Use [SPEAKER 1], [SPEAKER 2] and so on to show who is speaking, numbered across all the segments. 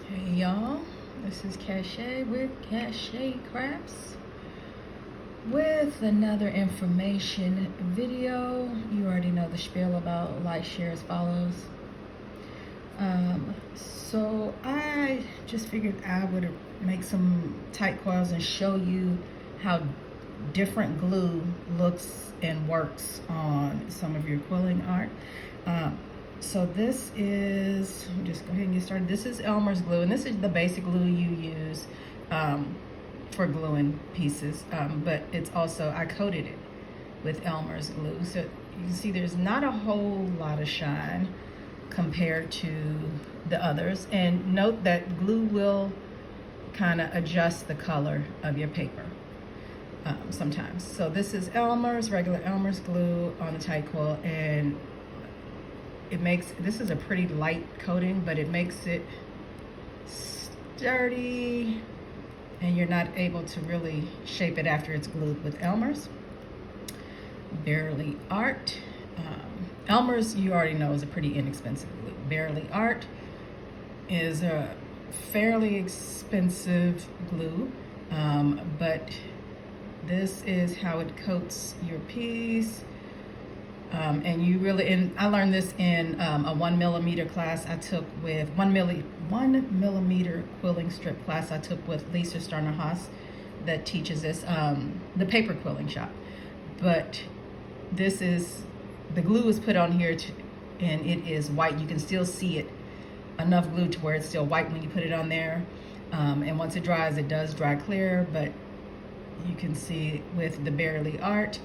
[SPEAKER 1] Hey y'all, this is Cachet with Cachet Crafts with another information video. You already know the spiel about like, share, as follows. So I just figured I would make some tight coils and show you how different glue looks and works on some of your quilling art. So this is, just go ahead and get started. This is Elmer's glue, and this is the basic glue you use for gluing pieces, but it's also, I coated it with Elmer's glue. So you can see there's not a whole lot of shine compared to the others. And note that glue will kind of adjust the color of your paper sometimes. So this is Elmer's, regular Elmer's glue on the tight coil, and it makes, this is a pretty light coating, but it makes it sturdy and you're not able to really shape it after it's glued. With Elmer's, Barely Art. Elmer's, you already know, is a pretty inexpensive glue. Barely Art is a fairly expensive glue, but this is how it coats your piece. And you really, and I learned this in a 1mm class I took with 1mm quilling strip class I took with Lisa Sterner-Haas that teaches this, the paper quilling shop. But this is, the glue is put on here and it is white. You can still see it, enough glue to where it's still white when you put it on there. And once it dries, it does dry clear, but you can see with the Barely Art,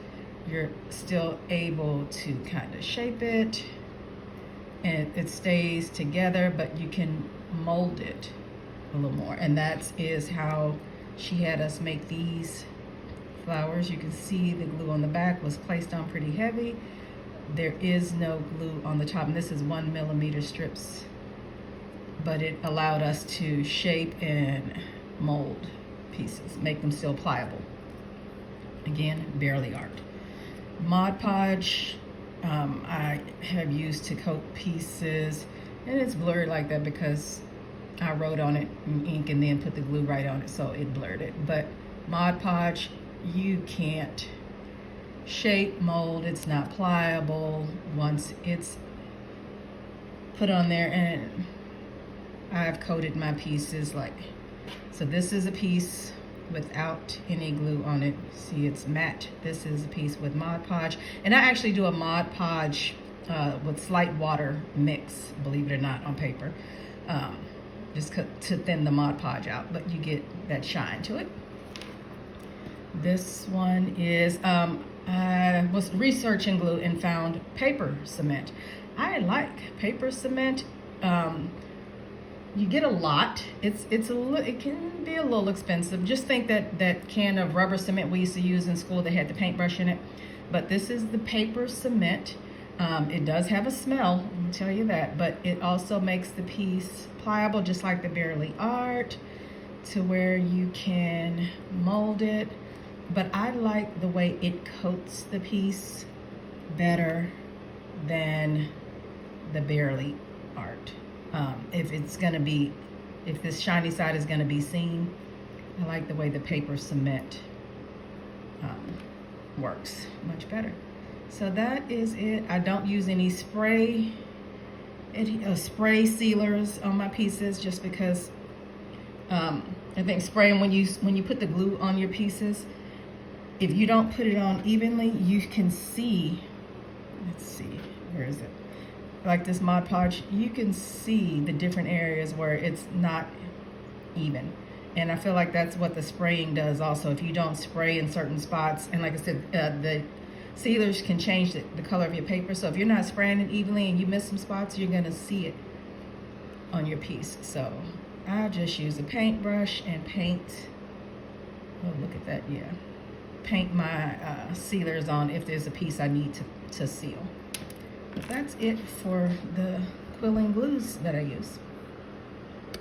[SPEAKER 1] you're still able to kind of shape it and it stays together, but you can mold it a little more. And that is how she had us make these flowers. You can see the glue on the back was placed on pretty heavy. There is no glue on the top, and this is 1mm strips, but it allowed us to shape and mold pieces, make them still pliable. Again, Barely Art. Mod Podge, I have used to coat pieces, and it's blurred like that because I wrote on it in ink and then put the glue right on it, so it blurred it. But Mod Podge, you can't shape, mold, it's not pliable once it's put on there. And I've coated my pieces like, so this is a piece without any glue on it. See, it's matte. This is a piece with Mod Podge, and I actually do a Mod Podge with slight water mix, believe it or not, on paper, just to thin the Mod Podge out, but you get that shine to it. This one is, I was researching glue and found paper cement. I like paper cement. You get a lot. It can be a little expensive. Just think that can of rubber cement we used to use in school that had the paintbrush in it. But this is the paper cement. It does have a smell, I'll tell you that, but it also makes the piece pliable, just like the Barely Art, to where you can mold it. But I like the way it coats the piece better than the Barely Art. If it's gonna be, if this shiny side is gonna be seen, I like the way the paper cement works much better. So that is it. I don't use any spray sealers on my pieces, just because I think spraying, when you put the glue on your pieces, if you don't put it on evenly, you can see, let's see, where is it? Like this Mod Podge, you can see the different areas where it's not even. And I feel like that's what the spraying does also. If you don't spray in certain spots, and like I said, the sealers can change the color of your paper. So if you're not spraying it evenly and you miss some spots, you're gonna see it on your piece. So I just use a paintbrush and paint, oh, look at that, yeah. Paint my sealers on if there's a piece I need to seal. But that's it for the quilling glues that I use.